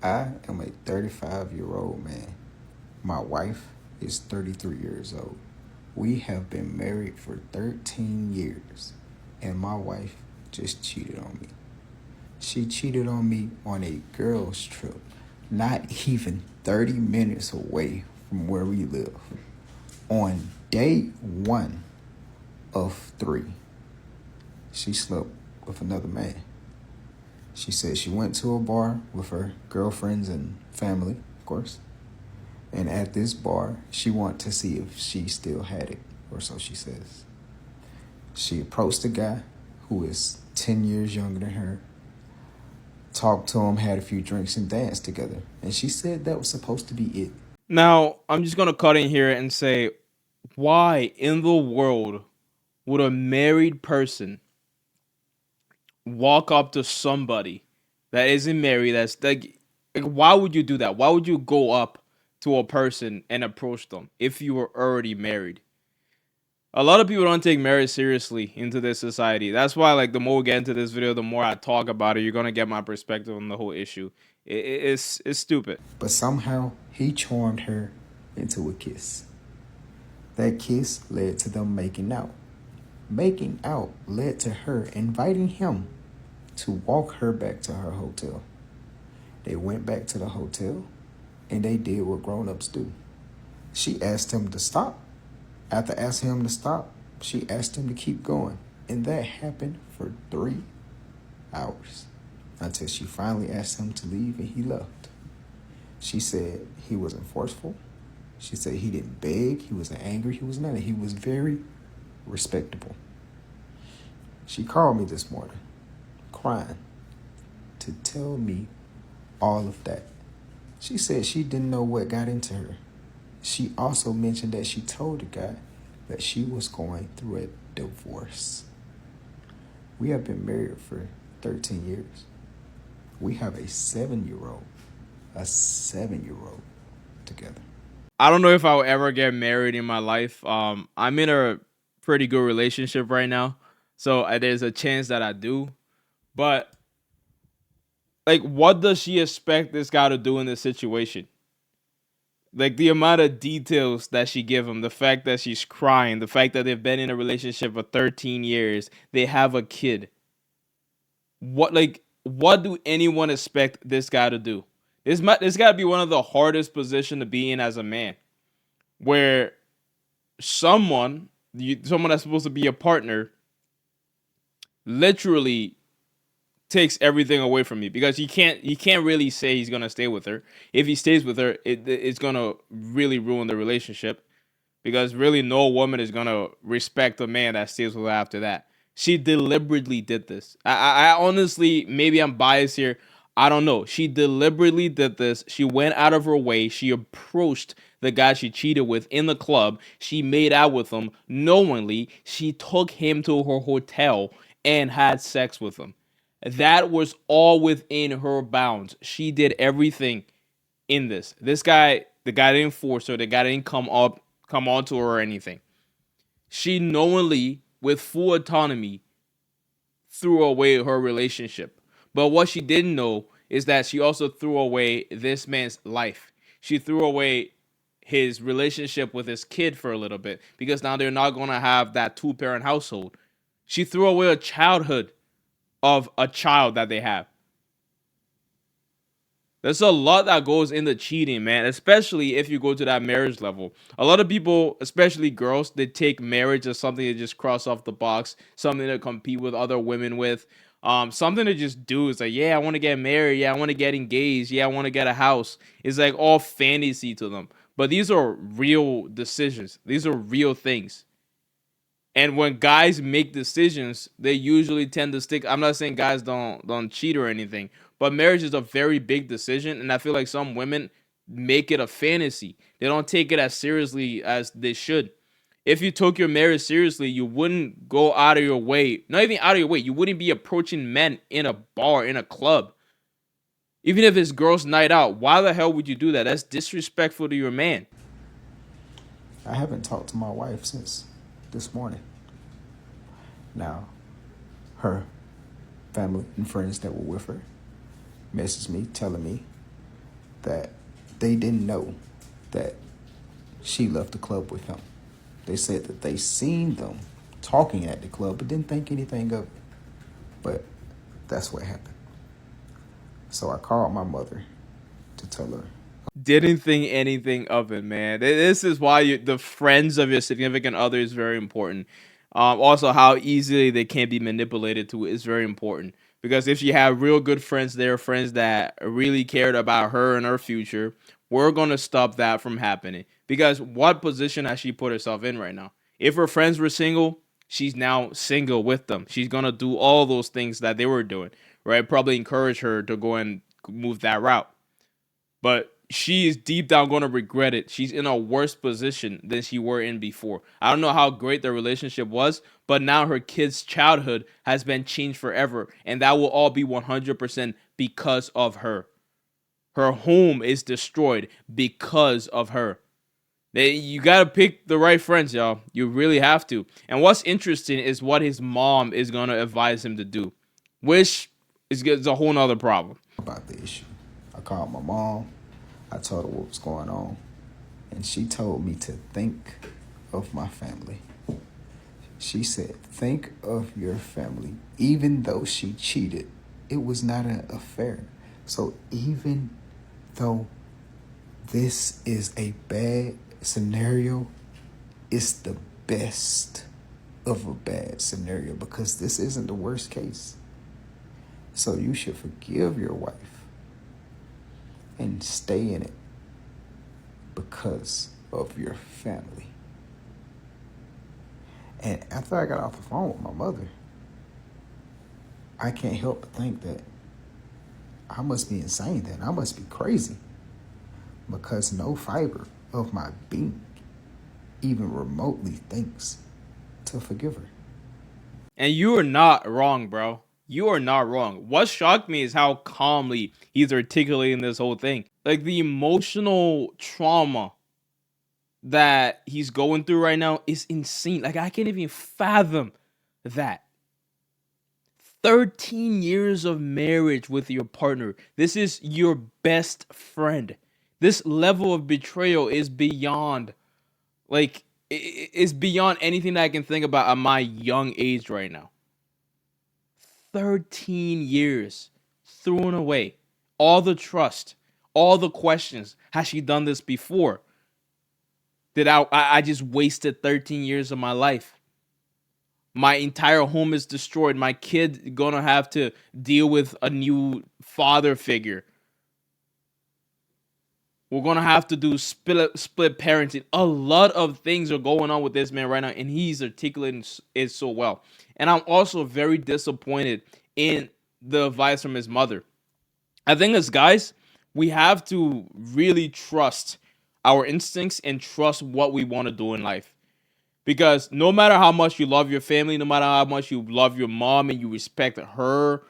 I am a 35-year-old man. My wife is 33 years old. We have been married for 13 years, and my wife just cheated on me. She cheated on me on a girls' trip, not even 30 minutes away from where we live. On day one of three, she slept with another man. She said she went to a bar with her girlfriends and family, of course. And at this bar, she wanted to see if she still had it, or so she says. She approached a guy who is 10 years younger than her, talked to him, had a few drinks, and danced together. And she said that was supposed to be it. Now, I'm just gonna cut in here and say, why in the world would a married person walk up to somebody that isn't married? That's like, why would you do that? Why would you go up to a person and approach them if you were already married? A lot of people don't take marriage seriously into this society. That's why, like, the more we get into this video, the more I talk about it, you're gonna get my perspective on the whole issue. It's stupid. But somehow, he charmed her into a kiss. That kiss led to them making out. Making out led to her inviting him to walk her back to her hotel. They went back to the hotel and they did what grown-ups do. She asked him to stop. After asking him to stop, she asked him to keep going. And that happened for 3 hours until she finally asked him to leave and he left. She said he wasn't forceful. She said he didn't beg, he wasn't angry, he was none. He was very respectable. She called me this morning, crying, to tell me all of that. She said she didn't know what got into her. She also mentioned that she told the guy that she was going through a divorce. We have been married for 13 years. We have a 7-year-old, together. I don't know if I'll ever get married in my life. I'm in a pretty good relationship right now, so there's a chance that I do. But like, what does she expect this guy to do in this situation? Like, the amount of details that she give him, the fact that she's crying, the fact that they've been in a relationship for 13 years, they have a kid. What do anyone expect this guy to do? This got to be one of the hardest position to be in as a man, where someone that's supposed to be a partner literally takes everything away from me, because he can't really say he's gonna stay with her. If he stays with her, it's gonna really ruin the relationship, because really no woman is gonna respect a man that stays with her after that. She deliberately did this. I honestly, maybe I'm biased here. I don't know. She deliberately did this. She went out of her way. She approached the guy she cheated with in the club. She made out with him knowingly. She took him to her hotel and had sex with him. That was all within her bounds. She did everything in this. The guy didn't force her. The guy didn't come on to her or anything. She knowingly, with full autonomy, threw away her relationship. But what she didn't know is that she also threw away this man's life. She threw away his relationship with his kid for a little bit, because now they're not going to have that two-parent household. She threw away a childhood of a child that they have. There's a lot that goes into cheating, man, especially if you go to that marriage level. A lot of people, especially girls, they take marriage as something to just cross off the box, something to compete with other women with, something to just do. It's like, yeah, I want to get married. Yeah, I want to get engaged. Yeah, I want to get a house. It's like all fantasy to them. But these are real decisions. These are real things. And when guys make decisions, they usually tend to stick. I'm not saying guys don't cheat or anything, but marriage is a very big decision, and I feel like some women make it a fantasy. They don't take it as seriously as they should. If you took your marriage seriously, you wouldn't go out of your way. Not even out of your way. You wouldn't be approaching men in a bar, in a club. Even if it's girls' night out, why the hell would you do that? That's disrespectful to your man. I haven't talked to my wife since this morning. Now, her family and friends that were with her messaged me telling me that they didn't know that she left the club with him. They said that they seen them talking at the club but didn't think anything of it. But that's what happened. So I called my mother to tell her. Didn't think anything of it, man. This is why the friends of your significant other is very important. Also, how easily they can be manipulated to is very important. Because if you have real good friends there, friends that really cared about her and her future, we're going to stop that from happening. Because what position has she put herself in right now? If her friends were single, she's now single with them. She's going to do all those things that they were doing, right? Probably encourage her to go and move that route. But she is deep down going to regret it. She's in a worse position than she were in before. I don't know how great the relationship was, but now her kid's childhood has been changed forever, and that will all be 100% because of her. Her home is destroyed because of her. You gotta pick the right friends, y'all. You really have to. And what's interesting is what his mom is gonna advise him to do, which is a whole nother problem. About the issue. I called my mom. I told her what was going on. And she told me to think of my family. She said, think of your family. Even though she cheated, it was not an affair. So even though this is a bad scenario, it's the best of a bad scenario because this isn't the worst case. So you should forgive your wife and stay in it because of your family. And after I got off the phone with my mother, I can't help but think that I must be insane then. I must be crazy because no fiber of my being even remotely thinks to forgive her. And you are not wrong, bro. You are not wrong. What shocked me is how calmly he's articulating this whole thing. Like the emotional trauma that he's going through right now is insane. Like I can't even fathom that. 13 years of marriage with your partner. This is your best friend. This level of betrayal is beyond, like, it's beyond anything that I can think about at my young age right now. 13 years thrown away. All the trust, all the questions. Has she done this before? Did I just wasted 13 years of my life? My entire home is destroyed. My kid gonna have to deal with a new father figure. We're gonna have to do split parenting. A lot of things are going on with this man right now, and he's articulating it so well. And I'm also very disappointed in the advice from his mother. I think as guys, we have to really trust our instincts and trust what we want to do in life. Because no matter how much you love your family, no matter how much you love your mom and you respect her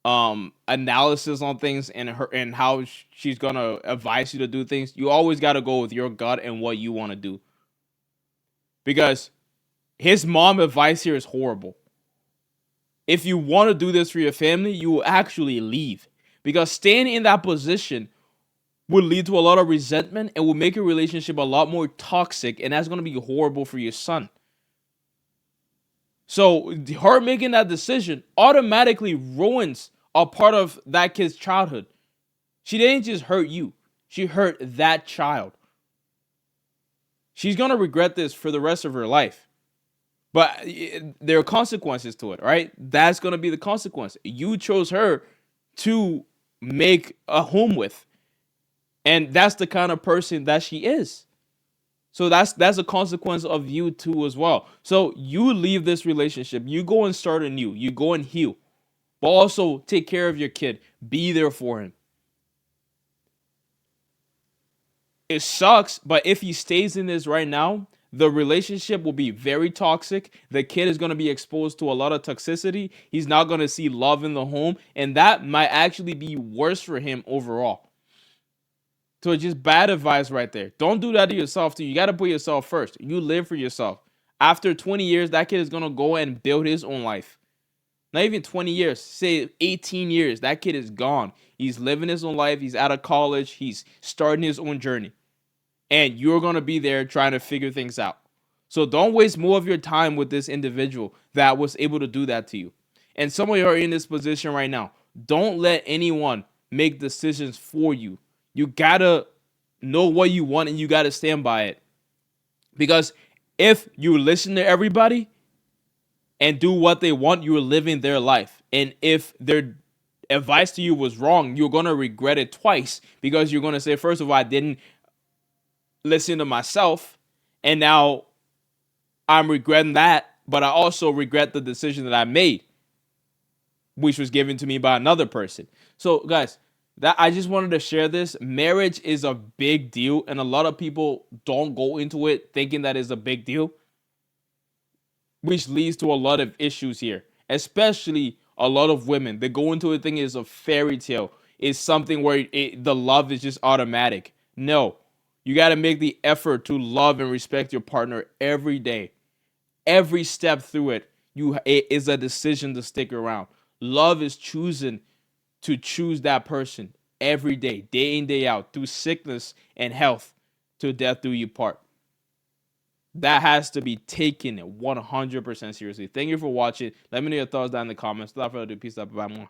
analysis on things and her and how she's gonna advise you to do things, you always got to go with your gut and what you want to do. Because his mom advice here is horrible. If you want to do this for your family, you will actually leave. Because staying in that position will lead to a lot of resentment and will make your relationship a lot more toxic, and that's going to be horrible for your son. So her making that decision automatically ruins a part of that kid's childhood. She didn't just hurt you, she hurt that child. She's going to regret this for the rest of her life. But there are consequences to it, right? That's going to be the consequence. You chose her to make a home with. And that's the kind of person that she is. So that's a consequence of you too as well. So you leave this relationship. You go and start anew. You go and heal. But also take care of your kid. Be there for him. It sucks, but if he stays in this right now, the relationship will be very toxic. The kid is going to be exposed to a lot of toxicity. He's not going to see love in the home. And that might actually be worse for him overall. So it's just bad advice right there. Don't do that to yourself too. You got to put yourself first. You live for yourself. After 20 years, that kid is going to go and build his own life. not even 20 years, say 18 years, that kid is gone. He's living his own life. He's out of college. He's starting his own journey. And you're going to be there trying to figure things out. So don't waste more of your time with this individual that was able to do that to you. And some of you are in this position right now. Don't let anyone make decisions for you. You got to know what you want and you got to stand by it. Because if you listen to everybody and do what they want, you're living their life. And if their advice to you was wrong, you're going to regret it twice, because you're going to say, first of all, I didn't listen to myself, and now I'm regretting that, but I also regret the decision that I made, which was given to me by another person. So, guys, that I just wanted to share this. Marriage is a big deal, and a lot of people don't go into it thinking that is a big deal, which leads to a lot of issues here, especially a lot of women. They go into it thinking it's a fairy tale. It's something where the love is just automatic. No, you got to make the effort to love and respect your partner every day. Every step through it, it is a decision to stick around. Love is choosing to choose that person every day in, day out, through sickness and health, to death do you part. That has to be taken 100% seriously. Thank you for watching. Let me know your thoughts down in the comments. Without further ado, peace out. Bye.